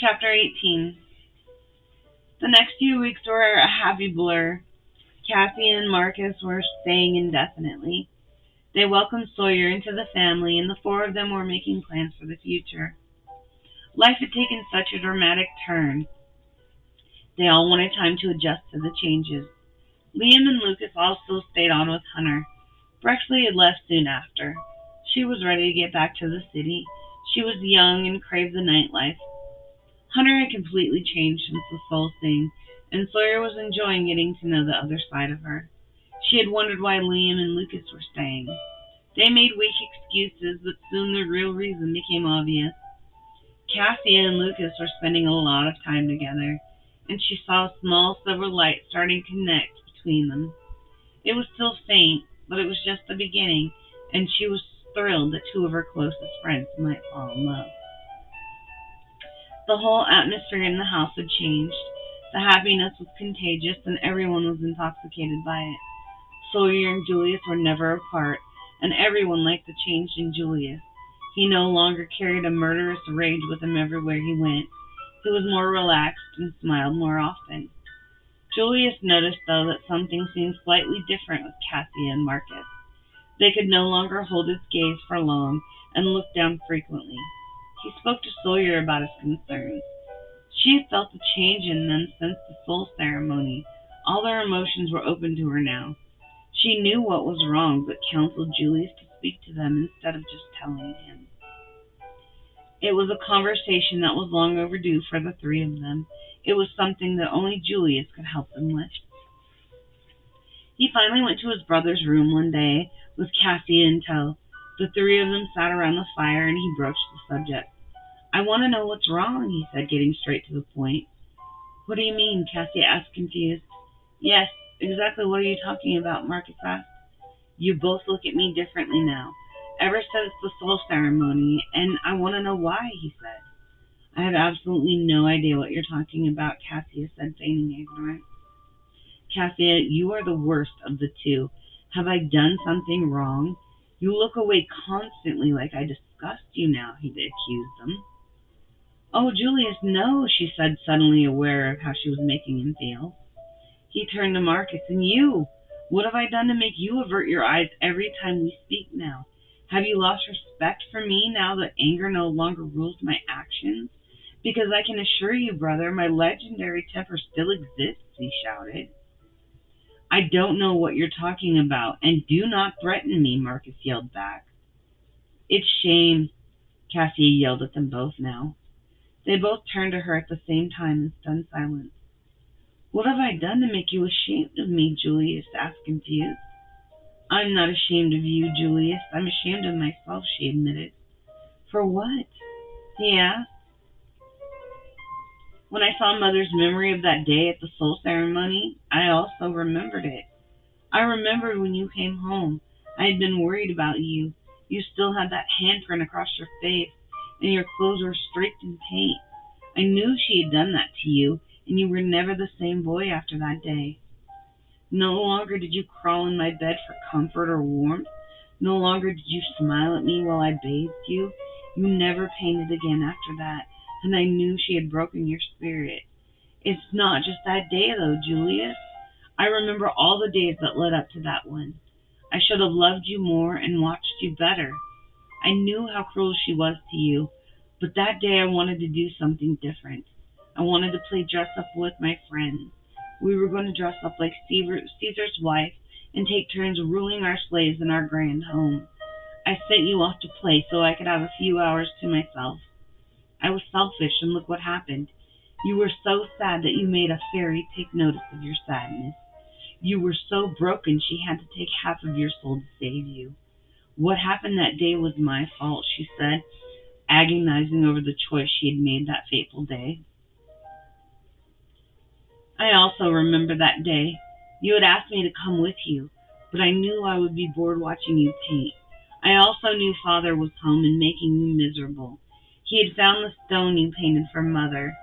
Chapter 18. The next few weeks were a happy blur. Cassian and Marcus were staying indefinitely. They welcomed Sawyer into the family, and the four of them were making plans for the future. Life had taken such a dramatic turn. They all wanted time to adjust to the changes. Liam and Lucas also stayed on with Hunter. Brexley had left soon after. She was ready to get back to the city. She was young and craved the nightlife. Hunter had completely changed since the soul thing, and Sawyer was enjoying getting to know the other side of her. She had wondered why Liam and Lucas were staying. They made weak excuses, but soon the real reason became obvious. Cassie and Lucas were spending a lot of time together, and she saw a small silver light starting to connect between them. It was still faint, but it was just the beginning, and she was thrilled that two of her closest friends might fall in love. The whole atmosphere in the house had changed. The happiness was contagious, and everyone was intoxicated by it. Sawyer and Julius were never apart, and everyone liked the change in Julius. He no longer carried a murderous rage with him everywhere he went. He was more relaxed and smiled more often. Julius noticed, though, that something seemed slightly different with Cassie and Marcus. They could no longer hold his gaze for long and looked down frequently. He spoke to Sawyer about his concerns. She had felt a change in them since the soul ceremony. All their emotions were open to her now. She knew what was wrong, but counseled Julius to speak to them instead of just telling him. It was a conversation that was long overdue for the three of them. It was something that only Julius could help them with. He finally went to his brother's room one day with Cassie in tow. The three of them sat around the fire, and he broached the subject. "I want to know what's wrong," he said, getting straight to the point. "What do you mean?" Cassie asked, confused. "Yes, exactly what are you talking about?" Marcus asked. "You both look at me differently now, ever since the soul ceremony, and I want to know why," he said. "I have absolutely no idea what you're talking about," Cassia said, feigning ignorance. "Cassia, you are the worst of the two. Have I done something wrong? You look away constantly like I disgust you now," he accused them. "Oh, Julius, no," she said, suddenly aware of how she was making him feel. He turned to Marcus. "And you? What have I done to make you avert your eyes every time we speak now? Have you lost respect for me now that anger no longer rules my actions? Because I can assure you, brother, my legendary temper still exists," he shouted. "I don't know what you're talking about, and do not threaten me," Marcus yelled back. "It's shame," Cassie yelled at them both now. They both turned to her at the same time in stunned silence. "What have I done to make you ashamed of me?" Julius asked, confused. "I'm not ashamed of you, Julius. I'm ashamed of myself," she admitted. "For what?" he asked. "When I saw Mother's memory of that day at the soul ceremony, I also remembered it. I remembered when you came home. I had been worried about you. You still had that handprint across your face, and your clothes were streaked in paint. I knew she had done that to you, and you were never the same boy after that day. No longer did you crawl in my bed for comfort or warmth. No longer did you smile at me while I bathed you. You never painted again after that, and I knew she had broken your spirit. It's not just that day, though, Julius. I remember all the days that led up to that one. I should have loved you more and watched you better. I knew how cruel she was to you, but that day I wanted to do something different. I wanted to play dress-up with my friends. We were going to dress up like Caesar's wife and take turns ruling our slaves in our grand home. I sent you off to play so I could have a few hours to myself. I was selfish, and look what happened. You were so sad that you made a fairy take notice of your sadness. You were so broken she had to take half of your soul to save you. What happened that day was my fault," she said, agonizing over the choice she had made that fateful day. "I also remember that day. You had asked me to come with you, but I knew I would be bored watching you paint. I also knew Father was home and making you miserable. He had found the stone you painted for Mother.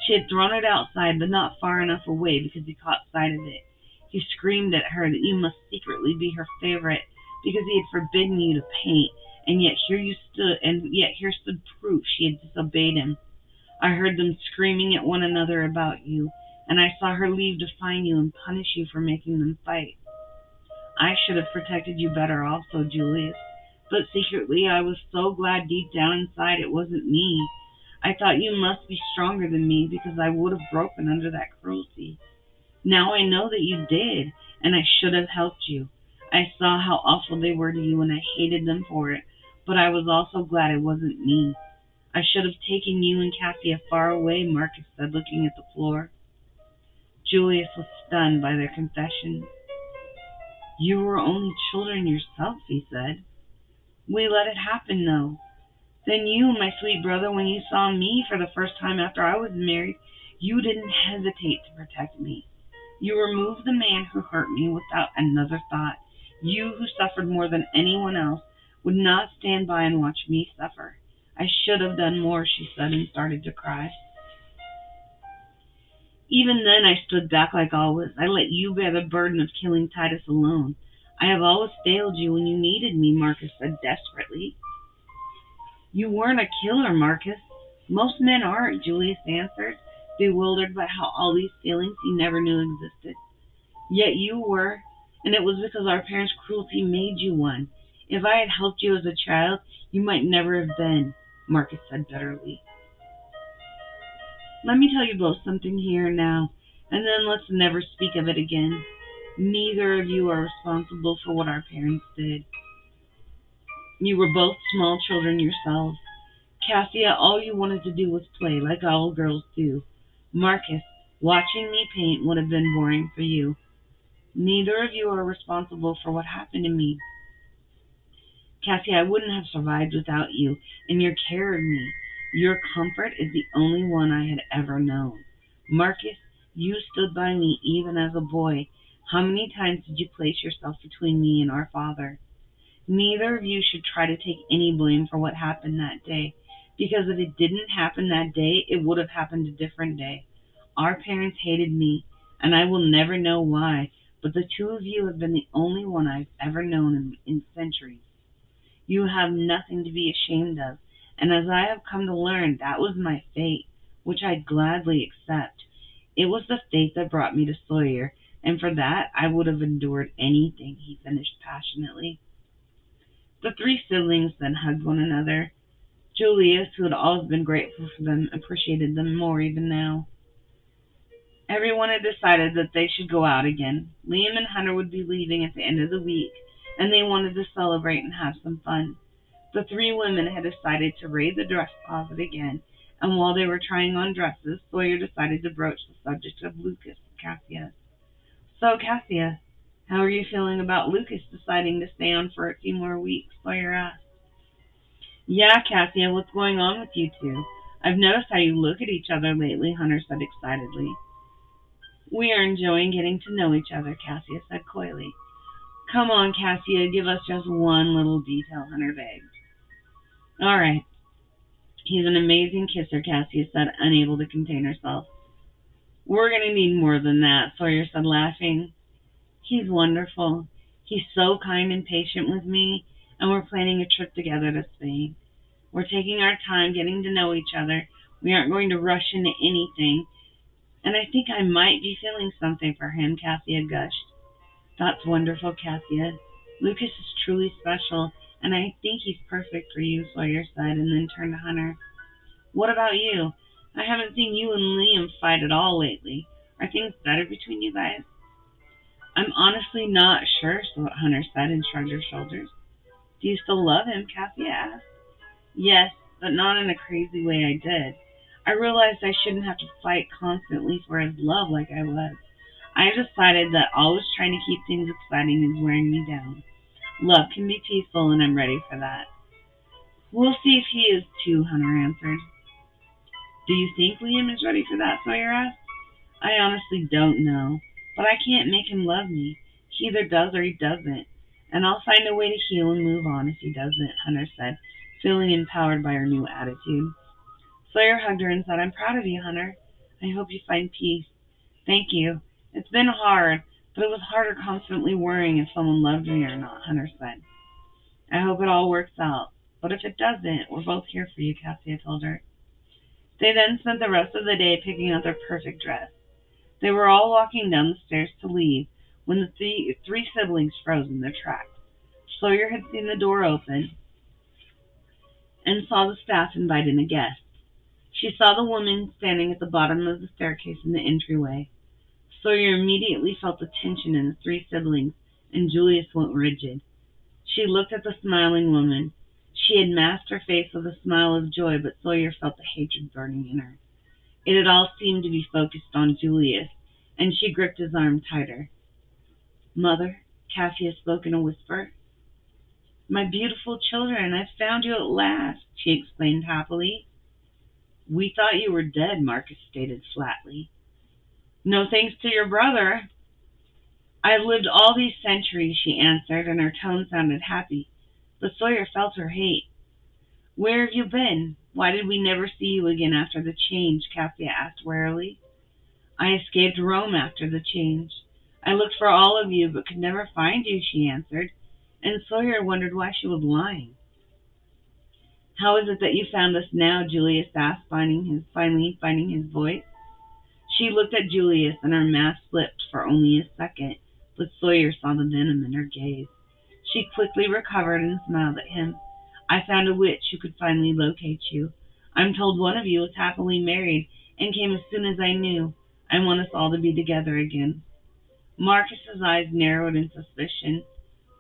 She had thrown it outside, but not far enough away because he caught sight of it. He screamed at her that you must secretly be her favorite because he had forbidden you to paint, and yet here here stood proof she had disobeyed him. I heard them screaming at one another about you, and I saw her leave to find you and punish you for making them fight. I should have protected you better also, Julius, but secretly I was so glad deep down inside it wasn't me. I thought you must be stronger than me because I would have broken under that cruelty. Now I know that you did, and I should have helped you. I saw how awful they were to you, and I hated them for it, but I was also glad it wasn't me. I should have taken you and Cassia far away, Marcus said, looking at the floor. Julius was stunned by their confession. You were only children yourself, he said. We let it happen, though. Then you, my sweet brother, when you saw me for the first time after I was married, you didn't hesitate to protect me. You removed the man who hurt me without another thought. You, who suffered more than anyone else, would not stand by and watch me suffer. I should have done more, she said, and started to cry. Even then I stood back like always. I let you bear the burden of killing Titus alone. I have always failed you when you needed me, Marcus said desperately. You weren't a killer, Marcus. Most men aren't, Julius answered, bewildered by how all these feelings he never knew existed. Yet you were, and it was because our parents' cruelty made you one. If I had helped you as a child, you might never have been, Marcus said bitterly. Let me tell you both something here and now, and then let's never speak of it again. Neither of you are responsible for what our parents did. You were both small children yourselves. Cassia, all you wanted to do was play, like all girls do. Marcus, watching me paint would have been boring for you. Neither of you are responsible for what happened to me. Cassie, I wouldn't have survived without you and your care of me. Your comfort is the only one I had ever known. Marcus, you stood by me even as a boy. How many times did you place yourself between me and our father? Neither of you should try to take any blame for what happened that day, because if it didn't happen that day, it would have happened a different day. Our parents hated me, and I will never know why, but the two of you have been the only one I've ever known in centuries. You have nothing to be ashamed of, and as I have come to learn, that was my fate, which I gladly accept. It was the fate that brought me to Sawyer, and for that I would have endured anything, he finished passionately. The three siblings then hugged one another. Julius, who had always been grateful for them, appreciated them more even now. Everyone had decided that they should go out again. Liam and Hunter would be leaving at the end of the week, and they wanted to celebrate and have some fun. The three women had decided to raid the dress closet again, and while they were trying on dresses, Sawyer decided to broach the subject of Lucas and Cassia. So, Cassia, how are you feeling about Lucas deciding to stay on for a few more weeks? Sawyer asked. Yeah, Cassia, what's going on with you two? I've noticed how you look at each other lately, Hunter said excitedly. We are enjoying getting to know each other, Cassia said coyly. Come on, Cassia, give us just one little detail, Hunter begged. All right. He's an amazing kisser, Cassia said, unable to contain herself. We're going to need more than that, Sawyer said, laughing. He's wonderful. He's so kind and patient with me, and we're planning a trip together to Spain. We're taking our time getting to know each other. We aren't going to rush into anything, and I think I might be feeling something for him, Cassia gushed. That's wonderful, Cassia. Lucas is truly special, and I think he's perfect for you, Sawyer said, and then turned to Hunter. What about you? I haven't seen you and Liam fight at all lately. Are things better between you guys? I'm honestly not sure, Hunter said and shrugged her shoulders. Do you still love him? Cassia asked. Yes, but not in a crazy way I did. I realized I shouldn't have to fight constantly for his love like I was. I decided that always trying to keep things exciting is wearing me down. Love can be peaceful, and I'm ready for that. We'll see if he is too, Hunter answered. Do you think Liam is ready for that? Sawyer asked. I honestly don't know, but I can't make him love me. He either does or he doesn't, and I'll find a way to heal and move on if he doesn't, Hunter said, feeling empowered by her new attitude. Sawyer hugged her and said, I'm proud of you, Hunter. I hope you find peace. Thank you. It's been hard, but it was harder constantly worrying if someone loved me or not, Hunter said. I hope it all works out, but if it doesn't, we're both here for you, Cassia told her. They then spent the rest of the day picking out their perfect dress. They were all walking down the stairs to leave when the three siblings froze in their tracks. Sawyer had seen the door open and saw the staff invite in a guest. She saw the woman standing at the bottom of the staircase in the entryway. Sawyer immediately felt the tension in the three siblings, and Julius went rigid. She looked at the smiling woman. She had masked her face with a smile of joy, but Sawyer felt the hatred burning in her. It had all seemed to be focused on Julius, and she gripped his arm tighter. "Mother," Cassia spoke in a whisper. "My beautiful children, I've found you at last," she exclaimed happily. "We thought you were dead," Marcus stated flatly. "No thanks to your brother." "I've lived all these centuries," she answered, and her tone sounded happy, but Sawyer felt her hate. "Where have you been? Why did we never see you again after the change?" Cassia asked wearily. "I escaped Rome after the change. I looked for all of you, but could never find you," she answered, and Sawyer wondered why she was lying. "How is it that you found us now?" Julius asked, finally finding his voice. She looked at Julius, and her mask slipped for only a second, but Sawyer saw the venom in her gaze. She quickly recovered and smiled at him. "I found a witch who could finally locate you. I'm told one of you was happily married and came as soon as I knew. I want us all to be together again." Marcus's eyes narrowed in suspicion.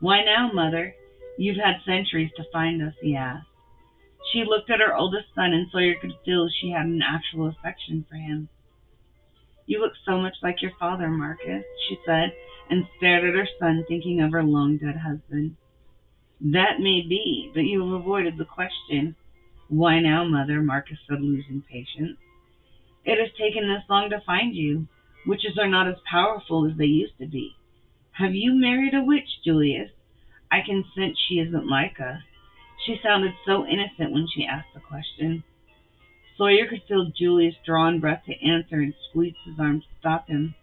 "Why now, Mother? You've had centuries to find us," he asked. She looked at her oldest son, and Sawyer could feel she had an actual affection for him. "You look so much like your father, Marcus," she said, and stared at her son, thinking of her long-dead husband. "That may be, but you have avoided the question." "Why now, Mother?" Marcus said, losing patience. "It has taken this long to find you. Witches are not as powerful as they used to be." "Have you married a witch, Julius?" "I can sense she isn't like us." She sounded so innocent when she asked the question. Sawyer could feel Julius' drawn breath to answer and squeezed his arm to stop him.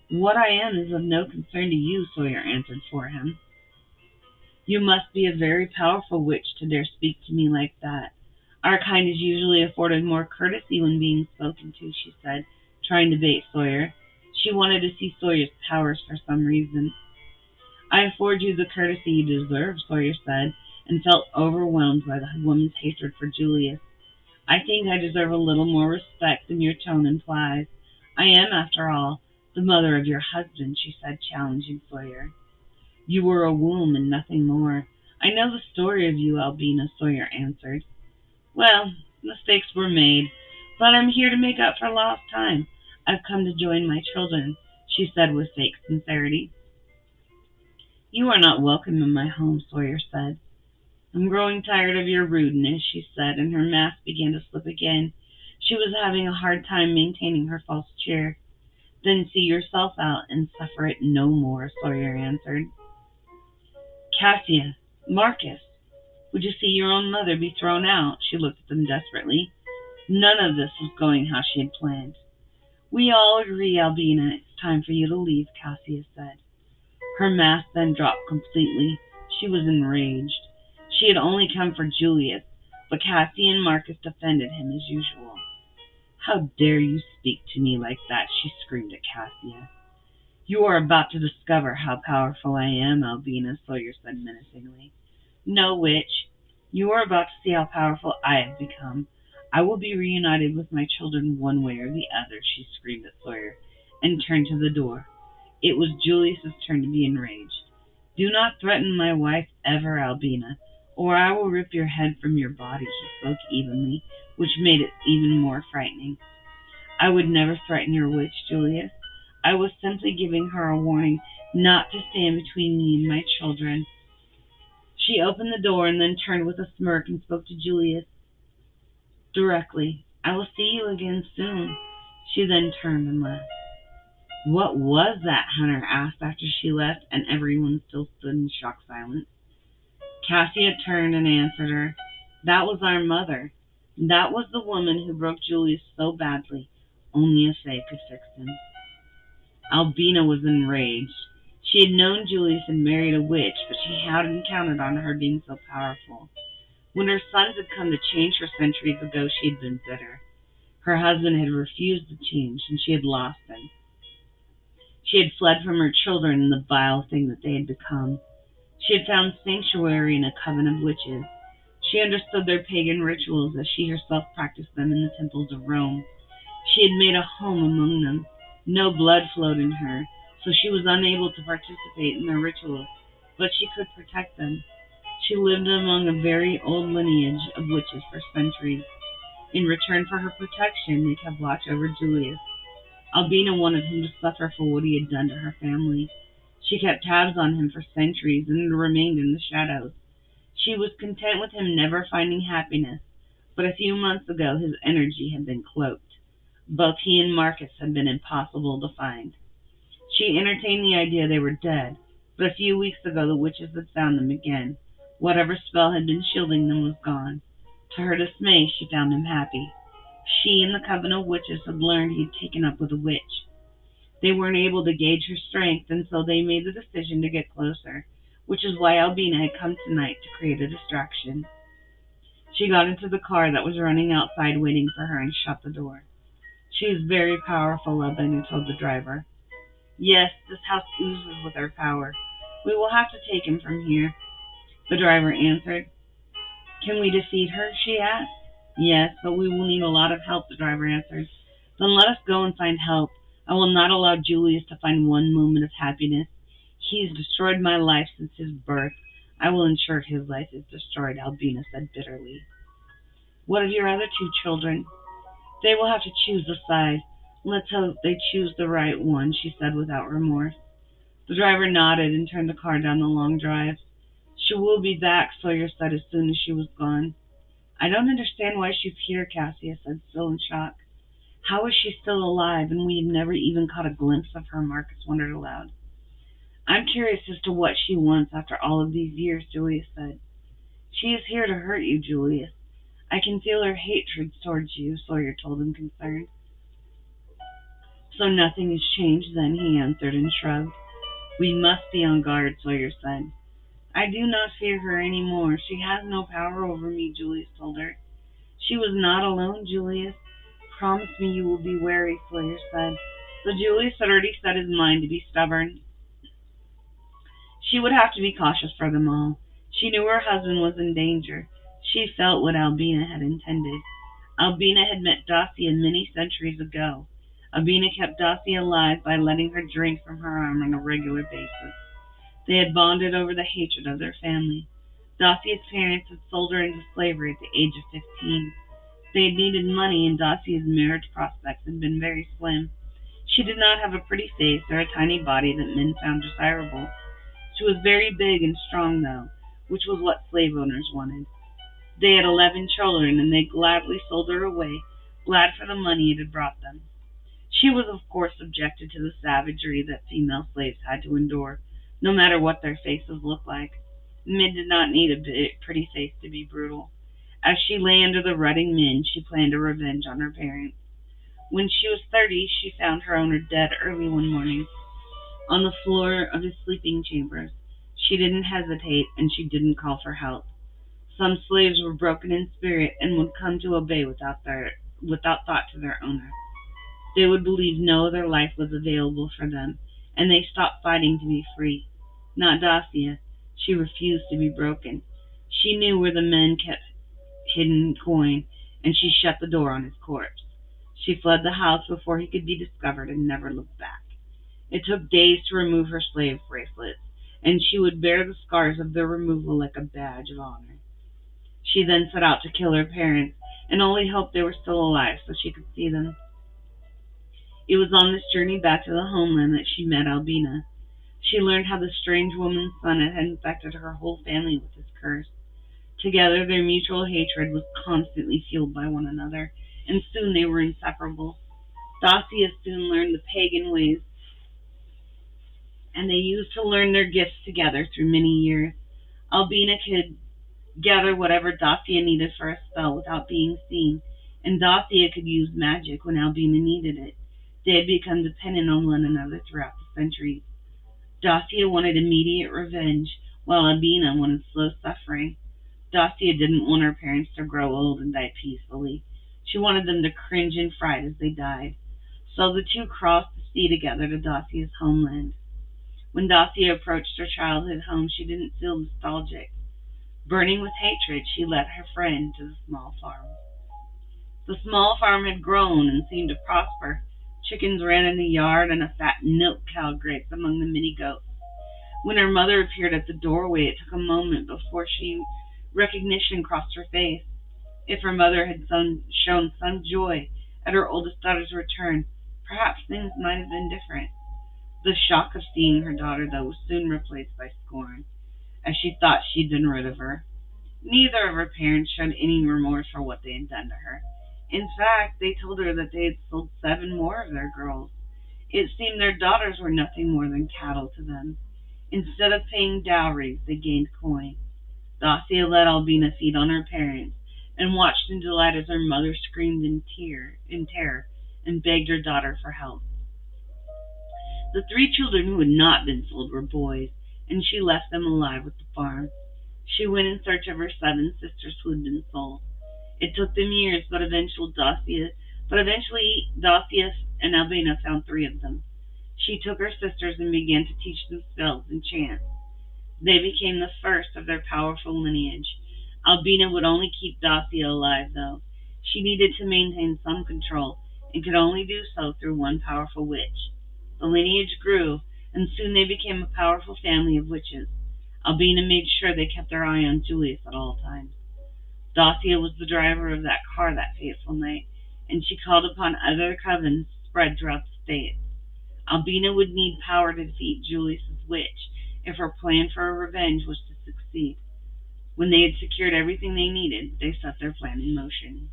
"What I am is of no concern to you," Sawyer answered for him. "You must be a very powerful witch to dare speak to me like that. Our kind is usually afforded more courtesy when being spoken to," she said, trying to bait Sawyer. She wanted to see Sawyer's powers for some reason. "I afford you the courtesy you deserve," Sawyer said, and felt overwhelmed by the woman's hatred for Julius. "I think I deserve a little more respect than your tone implies. I am, after all, the mother of your husband," she said, challenging Sawyer. "You were a womb and nothing more. I know the story of you, Albina," Sawyer answered. "Well, mistakes were made, but I'm here to make up for lost time. I've come to join my children," she said with fake sincerity. "You are not welcome in my home," Sawyer said. "I'm growing tired of your rudeness," she said, and her mask began to slip again. She was having a hard time maintaining her false cheer. "Then see yourself out and suffer it no more," Sawyer answered. "Cassia, Marcus, would you see your own mother be thrown out?" She looked at them desperately. None of this was going how she had planned. "We all agree, Albina, it's time for you to leave," Cassia said. Her mask then dropped completely. She was enraged. She had only come for Julius, but Cassia and Marcus defended him as usual. "How dare you speak to me like that?" she screamed at Cassia. "You are about to discover how powerful I am, Albina," Sawyer said menacingly. "No, witch. You are about to see how powerful I have become. I will be reunited with my children one way or the other," she screamed at Sawyer, and turned to the door. It was Julius's turn to be enraged. "Do not threaten my wife ever, Albina, or I will rip your head from your body," he spoke evenly, which made it even more frightening. "I would never threaten your witch, Julius. I was simply giving her a warning not to stand between me and my children." She opened the door and then turned with a smirk and spoke to Julius directly. "I will see you again soon." She then turned and left. "What was that?" Hunter asked after she left, and everyone still stood in shocked silence. Cassia turned and answered her. "That was our mother. That was the woman who broke Julius so badly. Only a fae could fix him." Albina was enraged. She had known Julius had married a witch, but she hadn't counted on her being so powerful. When her sons had come to change her centuries ago, she had been bitter. Her husband had refused to change, and she had lost him. She had fled from her children and the vile thing that they had become. She had found sanctuary in a coven of witches. She understood their pagan rituals as she herself practiced them in the temples of Rome. She had made a home among them. No blood flowed in her, so she was unable to participate in their rituals, but she could protect them. She lived among a very old lineage of witches for centuries. In return for her protection, they kept watch over Julius. Albina wanted him to suffer for what he had done to her family. She kept tabs on him for centuries and remained in the shadows. She was content with him never finding happiness, but a few months ago his energy had been cloaked. Both he and Marcus had been impossible to find. She entertained the idea they were dead, but a few weeks ago the witches had found them again. Whatever spell had been shielding them was gone. To her dismay, she found him happy. She and the coven of witches had learned he had taken up with a witch. They weren't able to gauge her strength, and so they made the decision to get closer, which is why Albina had come tonight to create a distraction. She got into the car that was running outside waiting for her and shut the door. She is very powerful, Albina told the driver. Yes, this house oozes with her power. We will have to take him from here, the driver answered. Can we defeat her? She asked. Yes, but we will need a lot of help, the driver answered. Then let us go and find help. I will not allow Julius to find one moment of happiness. He has destroyed my life since his birth. I will ensure his life is destroyed, Albina said bitterly. What of your other two children? They will have to choose a side. Let's hope they choose the right one, she said without remorse. The driver nodded and turned the car down the long drive. She will be back, Sawyer said as soon as she was gone. I don't understand why she's here, Cassia said, still in shock. How is she still alive, and we have never even caught a glimpse of her, Marcus wondered aloud. I'm curious as to what she wants after all of these years, Julius said. She is here to hurt you, Julius. I can feel her hatred towards you, Sawyer told him, concerned. So nothing has changed then, he answered and shrugged. We must be on guard, Sawyer said. I do not fear her any more. She has no power over me, Julius told her. She was not alone, Julius. Promise me you will be wary, Sawyer said. So Julius had already set his mind to be stubborn. She would have to be cautious for them all. She knew her husband was in danger. She felt what Albina had intended. Albina had met Dacia many centuries ago. Albina kept Dacia alive by letting her drink from her arm on a regular basis. They had bonded over the hatred of their family. Dacia's parents had sold her into slavery at the age of 15. They had needed money, and Dacia's marriage prospects had been very slim. She did not have a pretty face or a tiny body that men found desirable. She was very big and strong, though, which was what slave owners wanted. They had 11 children, and they gladly sold her away, glad for the money it had brought them. She was, of course, subjected to the savagery that female slaves had to endure, no matter what their faces looked like. Men did not need a pretty face to be brutal. As she lay under the rutting men, she planned a revenge on her parents. When she was 30, she found her owner dead early one morning on the floor of his sleeping chambers. She didn't hesitate, and she didn't call for help. Some slaves were broken in spirit and would come to obey without thought to their owner. They would believe no other life was available for them, and they stopped fighting to be free. Not Dacia. She refused to be broken. She knew where the men kept hidden coin, and she shut the door on his corpse. She fled the house before he could be discovered and never looked back. It took days to remove her slave bracelets, and she would bear the scars of their removal like a badge of honor. She then set out to kill her parents, and only hoped they were still alive so she could see them. It was on this journey back to the homeland that she met Albina. She learned how the strange woman's son had infected her whole family with his curse. Together, their mutual hatred was constantly fueled by one another, and soon they were inseparable. Dacia soon learned the pagan ways, and they used to learn their gifts together through many years. Albina could gather whatever Dacia needed for a spell without being seen, and Dacia could use magic when Albina needed it. They had become dependent on one another throughout the centuries. Dacia wanted immediate revenge, while Albina wanted slow suffering. Dacia didn't want her parents to grow old and die peacefully. She wanted them to cringe in fright as they died. So the two crossed the sea together to Dacia's homeland. When Dacia approached her childhood home, she didn't feel nostalgic. Burning with hatred, she led her friend to the small farm. The small farm had grown and seemed to prosper. Chickens ran in the yard, and a fat milk cow grazed among the many goats. When her mother appeared at the doorway, it took a moment before recognition crossed her face. If her mother had shown some joy at her oldest daughter's return, perhaps things might have been different. The shock of seeing her daughter, though, was soon replaced by scorn, as she thought she had been rid of her. Neither of her parents showed any remorse for what they had done to her. In fact, they told her that they had sold 7 more of their girls. It seemed their daughters were nothing more than cattle to them. Instead of paying dowries, they gained coin. Dacia let Albina feed on her parents, and watched in delight as her mother screamed in terror and begged her daughter for help. The 3 children who had not been sold were boys, and she left them alive with the farm. She went in search of her 7 sisters who had been sold. It took them years, but eventually Dacia and Albina found 3 of them. She took her sisters and began to teach them spells and chants. They became the first of their powerful lineage. Albina would only keep Dacia alive, though. She needed to maintain some control, and could only do so through one powerful witch. The lineage grew, and soon they became a powerful family of witches. Albina made sure they kept their eye on Julius at all times. Dacia was the driver of that car that fateful night, and she called upon other covens spread throughout the state. Albina would need power to defeat Julius's witch if her plan for a revenge was to succeed. When they had secured everything they needed, they set their plan in motion.